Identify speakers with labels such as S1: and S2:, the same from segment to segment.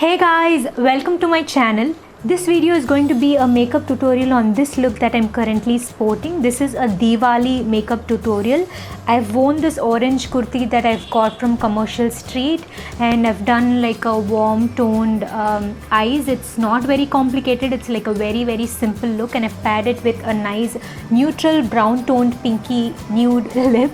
S1: Hey guys, welcome to my channel. This video is going to be a makeup tutorial on this look that I'm currently sporting. This is a Diwali makeup tutorial. I've worn this orange kurti that I've got from Commercial Street and I've done like a warm toned eyes. It's not very complicated. It's like a very simple look, and I've paired it with a nice neutral brown toned pinky nude lip.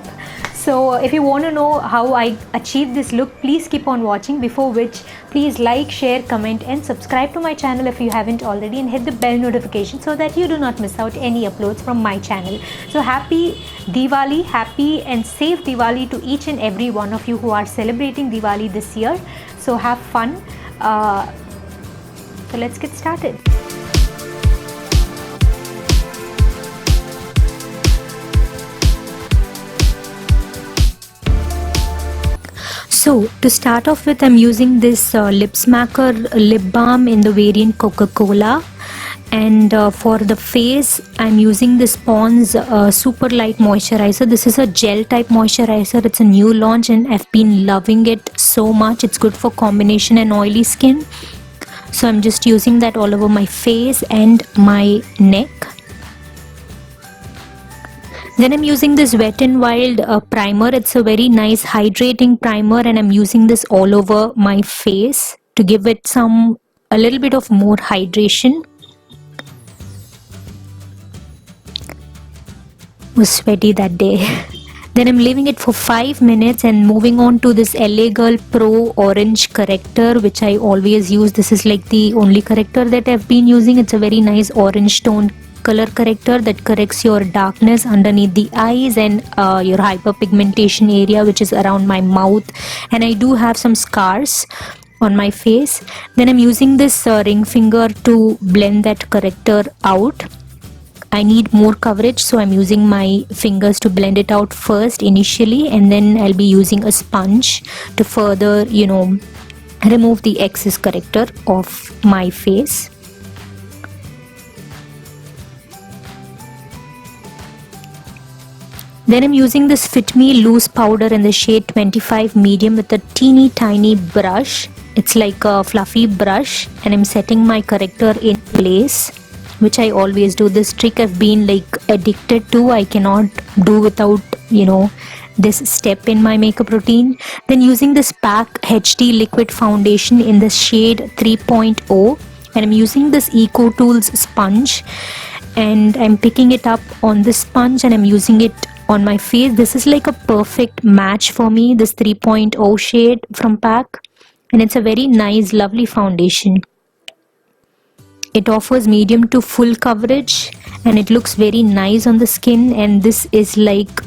S1: So if you want to know how I achieved this look, please keep on watching, before which please like, share, comment and subscribe to my channel if you haven't already, and hit the bell notification so that you do not miss out any uploads from my channel. So happy Diwali, happy and safe Diwali to each and every one of you who are celebrating Diwali this year. So have fun. So let's get started. So to start off with, I'm using this Lipsmacker lip balm in the variant Coca-Cola, and for the face I'm using this Pond's super light moisturizer. This is a gel type moisturizer. It's a new launch and I've been loving it so much. It's good for combination and oily skin, so I'm just using that all over my face and my neck. Then I'm using this Wet n Wild primer. It's a very nice hydrating primer, and I'm using this all over my face to give it a little bit of more hydration. Was sweaty that day. Then I'm leaving it for 5 minutes and moving on to this L.A Girl Orange corrector, which I always use. This is like the only corrector that I've been using. It's a very nice orange tone color corrector that corrects your darkness underneath the eyes and your hyperpigmentation area, which is around my mouth, and I do have some scars on my face. Then I'm using this ring finger to blend that corrector out. I need more coverage, so I'm using my fingers to blend it out first initially, and then I'll be using a sponge to further, remove the excess corrector of my face. Then I'm using this Fit Me loose powder in the shade 25 medium with a teeny tiny brush. It's like a fluffy brush, and I'm setting my corrector in place, which I always do. This trick I've been like addicted to. I cannot do without, this step in my makeup routine. Then using this PAC HD liquid foundation in the shade 3.0, and I'm using this Eco Tools sponge, and I'm picking it up on this sponge and I'm using it on my face. This is like a perfect match for me, this 3.0 shade from PAC, and it's a very nice lovely foundation. It offers medium to full coverage and it looks very nice on the skin, and this is like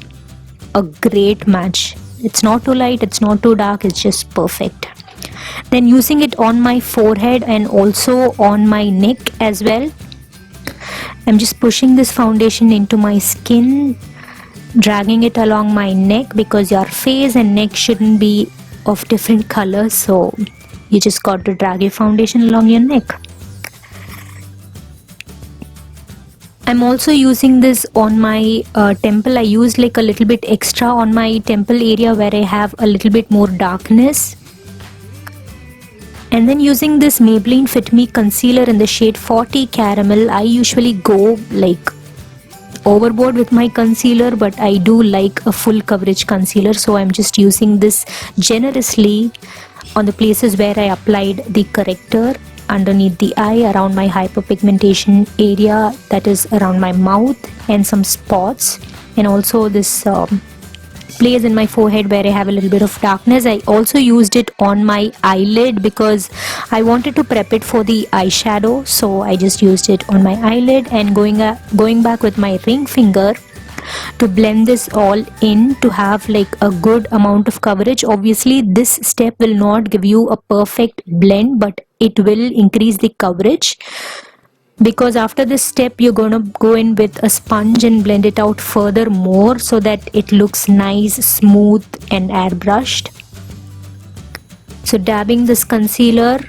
S1: a great match. It's not too light, it's not too dark, it's just perfect. Then using it on my forehead and also on my neck as well, I'm just pushing this foundation into my skin, dragging it along my neck, because your face and neck shouldn't be of different colors, so you just got to drag your foundation along your neck. I'm also using this on my temple. I used like a little bit extra on my temple area where I have a little bit more darkness. And then using this Maybelline Fit Me concealer in the shade 40 caramel. I usually go like overboard with my concealer, but I do like a full coverage concealer, so I'm just using this generously on the places where I applied the corrector, underneath the eye, around my hyperpigmentation area, that is around my mouth, and some spots, and also this place in my forehead where I have a little bit of darkness. I also used it on my eyelid because I wanted to prep it for the eyeshadow, so I just used it on my eyelid, and going back with my ring finger to blend this all in to have like a good amount of coverage. Obviously this step will not give you a perfect blend, but it will increase the coverage, because after this step you're gonna go in with a sponge and blend it out further more so that it looks nice, smooth and airbrushed. So dabbing this concealer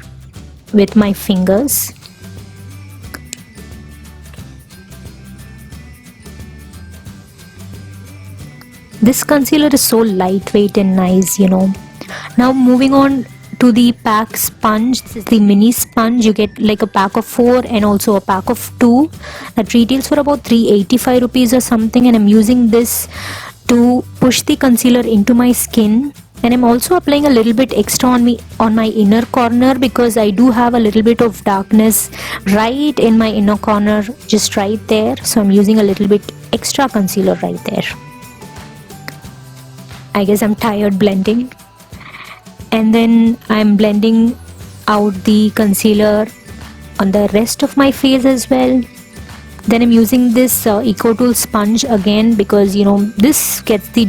S1: with my fingers. This concealer is so lightweight and nice, Now moving on to the pack sponge. This is the mini sponge. You get like a pack of 4 and also a pack of 2 that retails for about 385 rupees or something, and I'm using this to push the concealer into my skin. And I'm also applying a little bit extra on my inner corner, because I do have a little bit of darkness right in my inner corner, just right there. So I'm using a little bit extra concealer right there. I guess I'm tired blending. And then I'm blending out the concealer on the rest of my face as well. Then I'm using this Eco Tool sponge again, because you know this gets the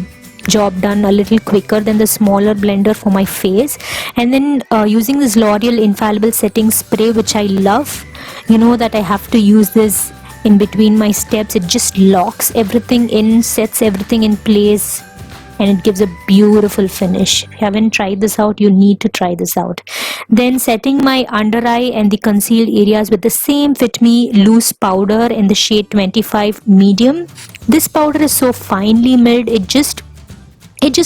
S1: job done a little quicker than the smaller blender for my face. And then using this Loreal Infallible setting spray, which I love. You know that I have to use this in between my steps. It just locks everything in, sets everything in place, and it gives a beautiful finish. If you haven't tried this out, you need to try this out. Then setting my under eye and the concealed areas with the same Fit Me loose powder in the shade 25 medium. This powder is so finely milled, it just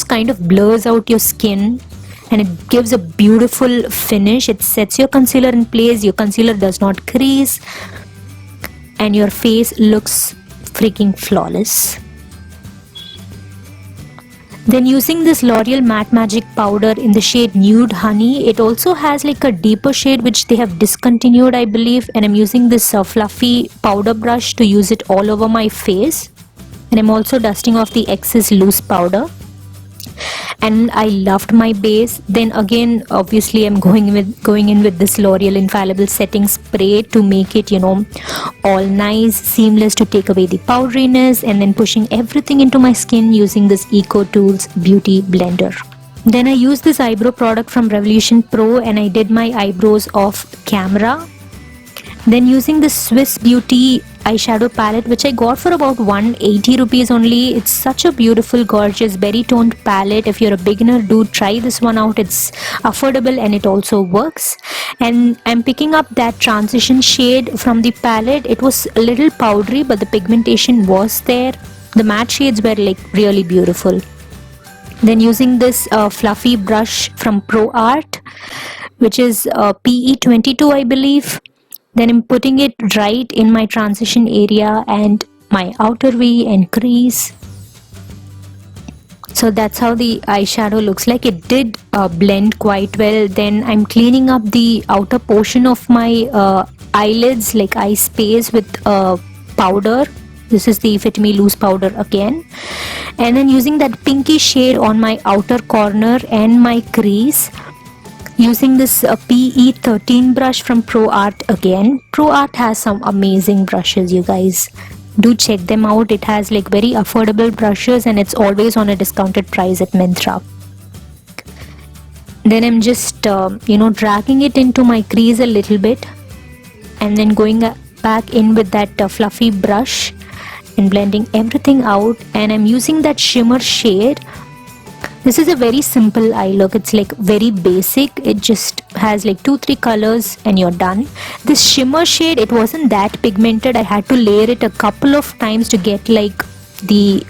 S1: kind of blurs out your skin and it gives a beautiful finish. It sets your concealer in place, your concealer does not crease, and your face looks freaking flawless. Then using this L'Oreal Matte Magic powder in the shade Nude Honey. It also has like a deeper shade which they have discontinued, I believe, and I'm using this fluffy powder brush to use it all over my face. And I'm also dusting off the excess loose powder. And I loved my base. Then again, obviously I'm going in with this L'Oreal Infallible setting spray to make it, you know, all nice, seamless, to take away the powderiness, and then pushing everything into my skin using this Eco Tools Beauty Blender. Then I used this eyebrow product from Revolution Pro and I did my eyebrows off camera. Then using the Swiss Beauty eyeshadow palette, which I got for about 180 rupees only. It's such a beautiful, gorgeous, berry toned palette. If you're a beginner, do try this one out. It's affordable and it also works. And I'm picking up that transition shade from the palette. It was a little powdery, but the pigmentation was there. The matte shades were like really beautiful. Then using this fluffy brush from Pro Art, which is PE22, I believe. Then I'm putting it right in my transition area and my outer V and crease. So that's how the eyeshadow looks like. It did blend quite well. Then I'm cleaning up the outer portion of my eyelids, like eye space, with powder. This is the Fit Me loose powder again. And then using that pinky shade on my outer corner and my crease. Using this PE13 brush from Pro Art again. Pro Art has some amazing brushes, you guys. Do check them out. It has like very affordable brushes and it's always on a discounted price at Myntra. Then I'm just, dragging it into my crease a little bit. And then going back in with that fluffy brush and blending everything out. And I'm using that shimmer shade. This is a very simple eye look. It's like very basic. It just has like 2-3 colors and you're done. This shimmer shade, it wasn't that pigmented. I had to layer it a couple of times to get like the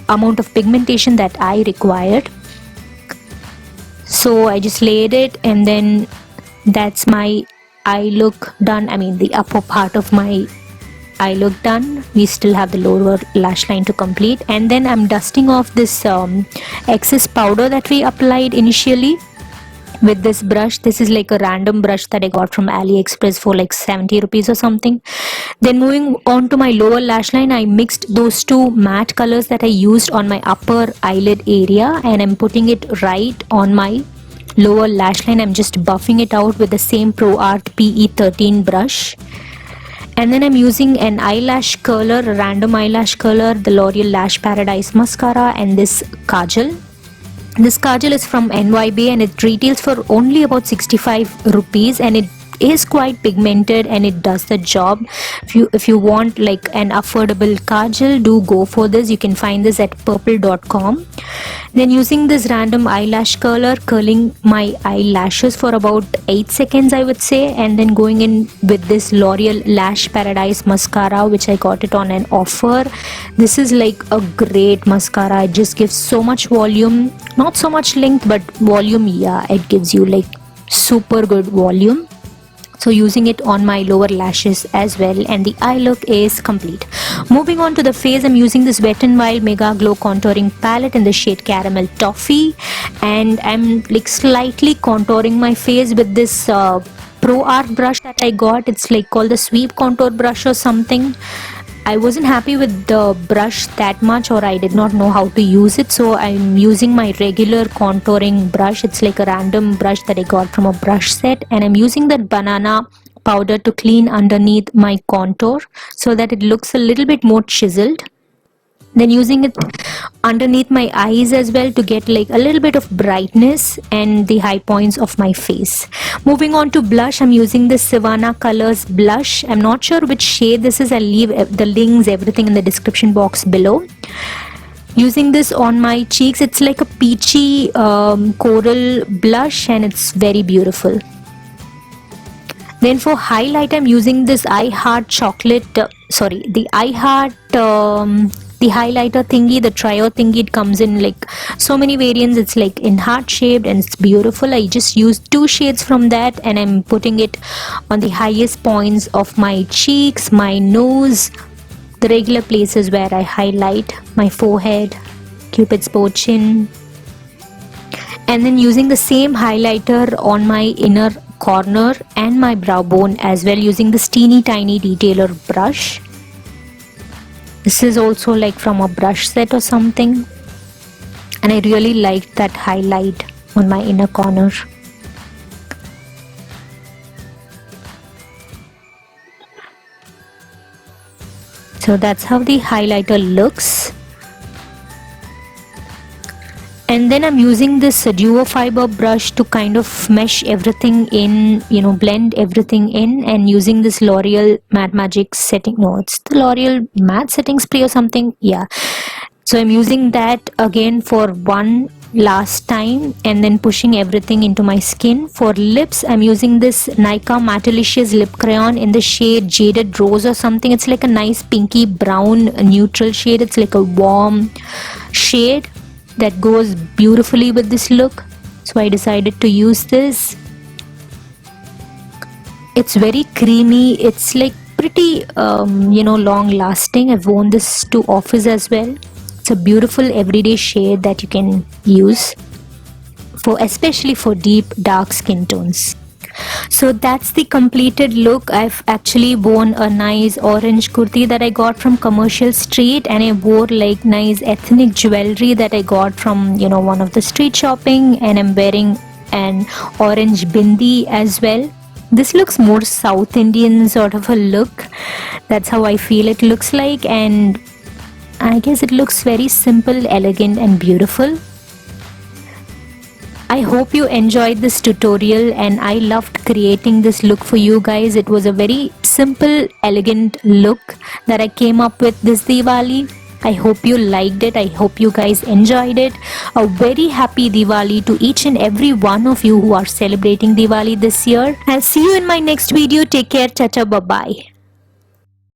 S1: amount of pigmentation that I required. So I just layered it and then that's my eye look done. I mean the upper part of my eye look done. We still have the lower lash line to complete, and then I'm dusting off this excess powder that we applied initially with this brush. This is like a random brush that I got from AliExpress for like 70 rupees or something. Then moving on to my lower lash line, I mixed those two matte colors that I used on my upper eyelid area and I'm putting it right on my lower lash line. I'm just buffing it out with the same Pro Art PE13 brush. And then I'm using an eyelash curler, a random eyelash curler, the L'Oreal Lash Paradise mascara and this kajal. This kajal is from NYBAE and it retails for only about 65 rupees and it is quite pigmented and it does the job. If you want like an affordable kajal, do go for this. You can find this at purple.com. Then using this random eyelash curler, curling my eyelashes for about 8 seconds I would say, and then going in with this L'Oreal Lash Paradise mascara, which I got it on an offer. This is like a great mascara. It just gives so much volume, not so much length but volume. Yeah, it gives you like super good volume. So using it on my lower lashes as well, and the eye look is complete. Moving on to the face, I'm using this Wet n Wild Mega Glow Contouring Palette in the shade Caramel Toffee, and I'm like slightly contouring my face with this Pro Art brush that I got. It's like called the Sweep Contour Brush or something. I wasn't happy with the brush that much, or I did not know how to use it, so I'm using my regular contouring brush. It's like a random brush that I got from a brush set, and I'm using that banana powder to clean underneath my contour so that it looks a little bit more chiseled. Then using it underneath my eyes as well to get like a little bit of brightness and the high points of my face. Moving on to blush, I'm using this Sivanna Colors blush. I'm not sure which shade this is. I'll leave the links, everything in the description box below. Using this on my cheeks, it's like a peachy coral blush, and it's very beautiful. Then for highlight, I'm using this I Heart chocolate, the I Heart the highlighter thingy, the trio thingy. It comes in like so many variants. It's like in heart shaped and it's beautiful. I just used 2 shades from that, and I'm putting it on the highest points of my cheeks, my nose, the regular places where I highlight, my forehead, Cupid's bow chin, and then using the same highlighter on my inner corner and my brow bone as well, using this teeny tiny detailer brush. This is also like from a brush set or something, and I really liked that highlight on my inner corner. So that's how the highlighter looks. And then I'm using this duo fiber brush to kind of mesh everything in, blend everything in, and using this L'Oreal Matte Magic setting, no, it's the L'Oreal Matte setting spray or something, yeah. So I'm using that again for one last time, and then pushing everything into my skin. For lips, I'm using this Nykaa Mattelicious lip crayon in the shade Jaded Rose or something. It's like a nice pinky brown neutral shade. It's like a warm shade that goes beautifully with this look, so I decided to use this. It's very creamy. It's like pretty long lasting. I've worn this to office as well. It's a beautiful everyday shade that you can use especially for deep dark skin tones. So that's the completed look. I've actually worn a nice orange kurti that I got from Commercial Street, and I wore like nice ethnic jewelry that I got from one of the street shopping, and I'm wearing an orange bindi as well. This looks more South Indian sort of a look. That's how I feel it looks like, and I guess it looks very simple, elegant and beautiful. I hope you enjoyed this tutorial, and I loved creating this look for you guys. It was a very simple, elegant look that I came up with this Diwali. I hope you liked it. I hope you guys enjoyed it. A very happy Diwali to each and every one of you who are celebrating Diwali this year. I'll see you in my next video. Take care. Cha-cha. Bye-bye.